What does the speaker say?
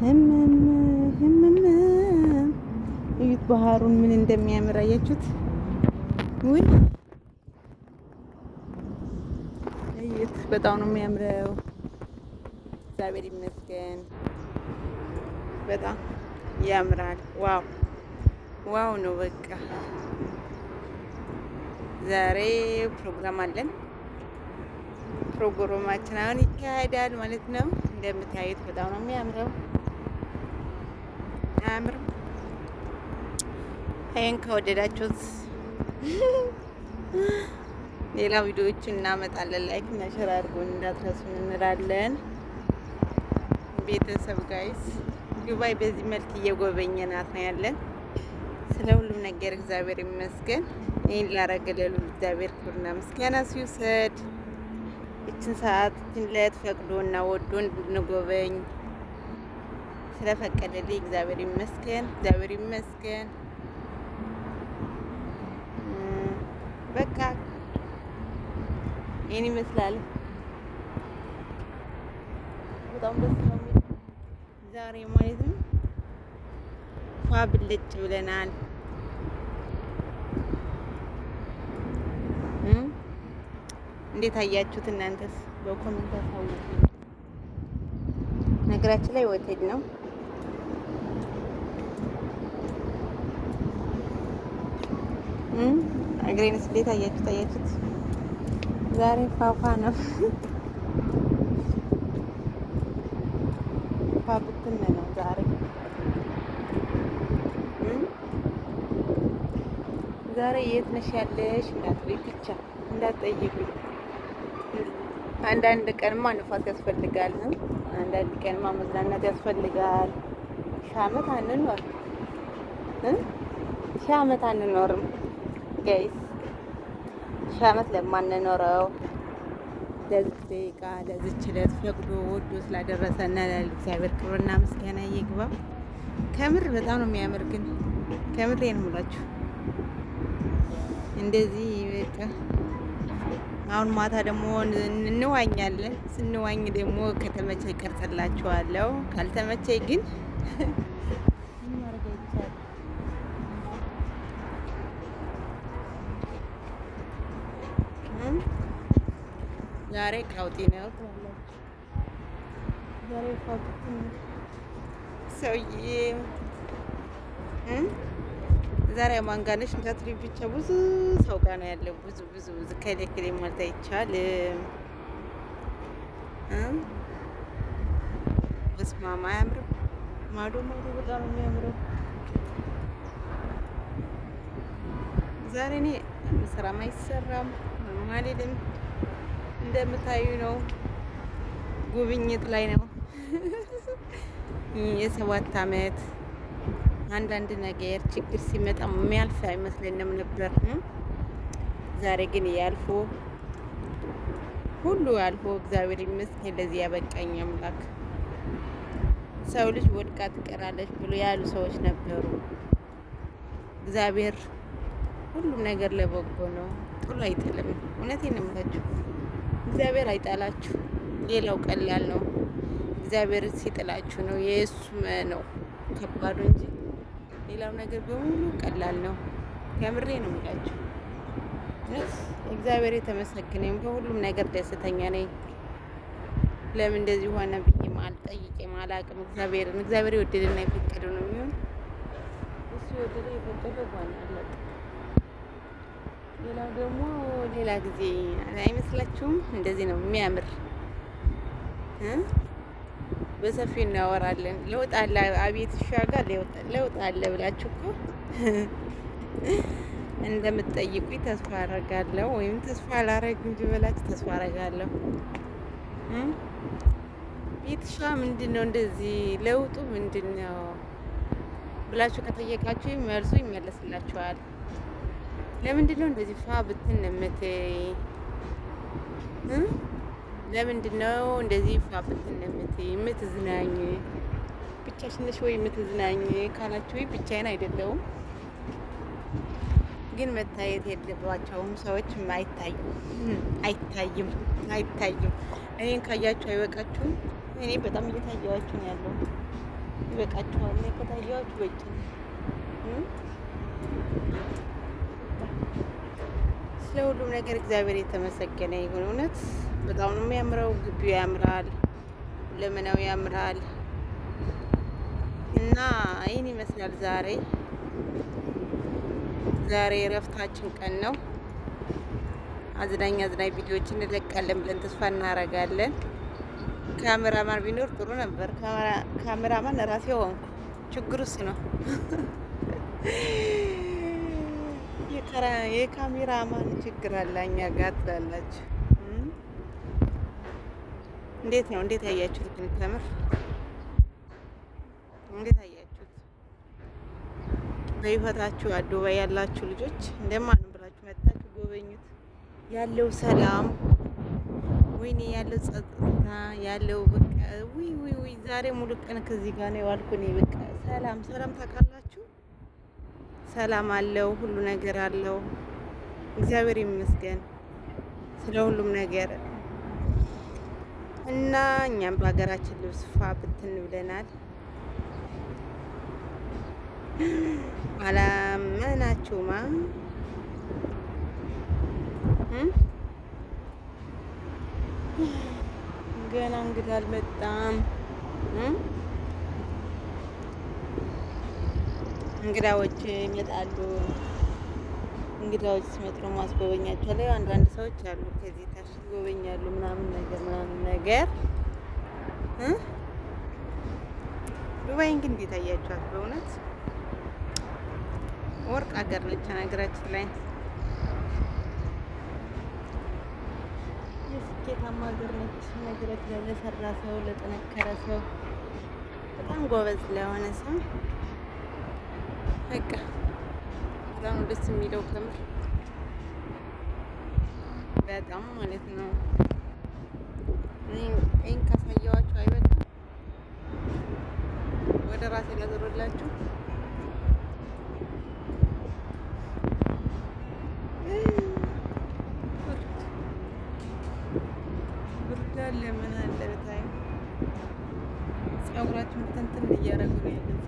ህመም ህመም እዩት፣ ባህሩን ምን እንደሚያምር አያችሁት? ውይ እዩት፣ በጣም ነው የሚያምረው። እግዚአብሔር ይመስገን፣ በጣም ያምራል። ዋው ዋው ነው በቃ። ዛሬ ፕሮግራም አለን። ፕሮግራማችን አሁን ይካሄዳል ማለት ነው። እንደምታዩት በጣም ነው የሚያምረው። አያምርም? ይሄን ከወደዳችሁት ሌላ ቪዲዮዎችን እናመጣለን። ላይክ እና ሼር አድርጉን እንዳትረሱ እንላለን። ቤተሰብ ጋይስ ዱባይ በዚህ መልክ እየጎበኘናት ነው ያለን። ስለ ሁሉም ነገር እግዚአብሔር ይመስገን። ይህን ላረገለሉ እግዚአብሔር ክብርና ምስጋና ሲውሰድ ይችን ሰዓት ለት ፈቅዶ እና ወዶ እንድንጎበኝ ስለፈቀደልኝ እግዚአብሔር ይመስገን፣ እግዚአብሔር ይመስገን። በቃ ይህን ይመስላል። በጣም ደስ ነው የሚል ዛሬ ማለት ነው። ፏ ብልጭ ብለናል። እንዴት አያችሁት እናንተስ? በኮሜንት አሳውቁ። ነገራችን ላይ ሆቴል ነው። እግሬንስ እንዴት አያችሁት? አያችሁት? ዛሬ ፋፋ ነው። ፋ ብትን ነው ዛሬ። ዛሬ የት ነሽ ያለሽ እንዳትሉኝ ብቻ እንዳትጠይቁኝ። አንዳንድ ቀንማ ንፋስ ያስፈልጋል፣ አንዳንድ ቀንማ መዝናናት ያስፈልጋል። ሺህ ዓመት አንኖር ሺህ ዓመት አንኖርም ጋይስ። ሺህ ዓመት ለማንኖረው ለዚህ ደቂቃ ለዚች ዕለት ፈቅዶ ወዶ ስላደረሰና ለእግዚአብሔር ክብርና ምስጋና ይግባው። ከምር በጣም ነው የሚያምር። ግን ከምር ነው የምላችሁ እንደዚህ በቃ። አሁን ማታ ደግሞ እንዋኛለን። ስንዋኝ ደግሞ ከተመቸ ይቀርጽላችኋለሁ፣ ካልተመቸ ግን ማድረግ አይቻልም። ዛሬ ቀውጢ ነው ዛሬ ሰውዬ ዛሬ ማንጋነሽ እንዳትሪ ብቻ ብዙ ሰው ጋር ነው ያለው። ብዙ ከለክሌ ማለት አይቻልም። በስማማ አያምርም? ማዶ በጣም ነው የሚያምረው። ዛሬ እኔ ስራም አይሰራም ማለትም እንደምታዩ ነው። ጉብኝት ላይ ነው። የ7 ዓመት አንዳንድ ነገር ችግር ሲመጣ የሚያልፍ አይመስለንም ነበር። ዛሬ ግን ያልፎ ሁሉ አልፎ እግዚአብሔር ይመስገን ለዚህ ያበቃኝ አምላክ። ሰው ልጅ ወድቃ ትቀራለች ብሎ ያሉ ሰዎች ነበሩ። እግዚአብሔር ሁሉም ነገር ለበጎ ነው፣ ጥሎ አይጥልም። እውነቴን ነው የምላችሁ፣ እግዚአብሔር አይጣላችሁ። ሌላው ቀላል ነው፣ እግዚአብሔር ሲጥላችሁ ነው የእሱ ነው ከባዱ እንጂ ሌላው ነገር በሙሉ ቀላል ነው። ከምሬ ነው የምላችሁ። እግዚአብሔር የተመሰገነ ይሁን። በሁሉም ነገር ደስተኛ ነኝ። ለምን እንደዚህ ሆነ ብዬ አልጠይቄም አላቅም። እግዚአብሔር የወደደና የፈቀደው ነው የሚሆን። እሱ የወደደ የፈቀደው ሆነ አለቀ። ሌላው ደግሞ ሌላ ጊዜ አይመስላችሁም? እንደዚህ ነው የሚያምር። በሰፊው እናወራለን። ለውጥ አለ፣ አቤት ይሻጋል፣ ለውጥ አለ ብላችሁ እኮ እንደምትጠይቁኝ ተስፋ አደርጋለሁ። ወይም ተስፋ አላረግም እንጂ በላችሁ ተስፋ አደርጋለሁ። ቤትሻ ምንድን ነው እንደዚህ ለውጡ ምንድን ነው ብላችሁ ከጠየቃችሁ መልሱ ይመለስላችኋል። ለምንድን ነው እንደዚህ ፋ ብትን የምትይ? ለምንድን ነው እንደዚህ ፋ ብትን የምትይ? የምትዝናኝ ብቻሽን ነሽ ወይ የምትዝናኝ ካላችሁ ብቻዬን አይደለሁም። ግን መታየት የለባቸውም ሰዎች። አይታይም። እኔን ካያችሁ አይበቃችሁም? እኔ በጣም እየታየዋችሁ ነው ያለው። ይበቃችኋል። እኔ ከታየኋችሁ በቂ ነው። ስለ ሁሉም ነገር እግዚአብሔር የተመሰገነ ይሁን። እውነት በጣም ነው የሚያምረው። ግቢው ያምራል፣ ለምናው ያምራል እና ይህን ይመስላል ዛሬ የእረፍታችን ቀን ነው። አዝናኝ ቪዲዮዎች እንለቃለን ብለን ተስፋ እናደርጋለን። ካሜራማን ቢኖር ጥሩ ነበር። ካሜራማን ራሴ ሆንኩ። ችግሩ እሱ ነው። የካሜራማን ችግር አለ እኛ ጋር ትላላችሁ። እንዴት ነው? እንዴት ያያችሁት? ግን ተምር እንዴት አያችሁት? በህይወታችሁ ዱባይ ያላችሁ ልጆች እንደማንም ብላችሁ መጣችሁ ጎበኙት። ያለው ሰላም ወይኔ፣ ያለው ጸጥታ፣ ያለው በቃ ውይ ዛሬ ሙሉ ቀን ከዚህ ጋር ነው የዋልኩኝ። በቃ ሰላም ታውቃላችሁ፣ ሰላም አለው፣ ሁሉ ነገር አለው። እግዚአብሔር ይመስገን ስለ ሁሉም ነገር እና እኛም በሀገራችን ልብስ ፋ ብትን ብለናል። አላመናችሁማ? ገና እንግዳ አልመጣም። እንግዳዎች ይመጣሉ። እንግዳዎች ሲመጡ ደግሞ አስጎበኛቸዋለሁ። አንዳንድ ሰዎች አሉ ከዚህ ታች ይጎበኛሉ ምናምን ነገር ዱባይን ግን እንዴት አያችኋት? በእውነት ወርቅ ሀገር ነች። ነገራችን ላይ የስኬታማ ሀገር ነች። ነገራችን ላይ ለሰራ ሰው፣ ለጠነከረ ሰው፣ በጣም ጎበዝ ለሆነ ሰው በቃ በጣም ደስ የሚለው ከምር በጣም ማለት ነው። ይህን ካሳየዋችሁ አይበቃም። ወደ ራሴ ላዞርላችሁ። ብርዳለ ምን አለ በታይ ፀጉራችሁን ትንትን እያደረጉ ነው ያለው።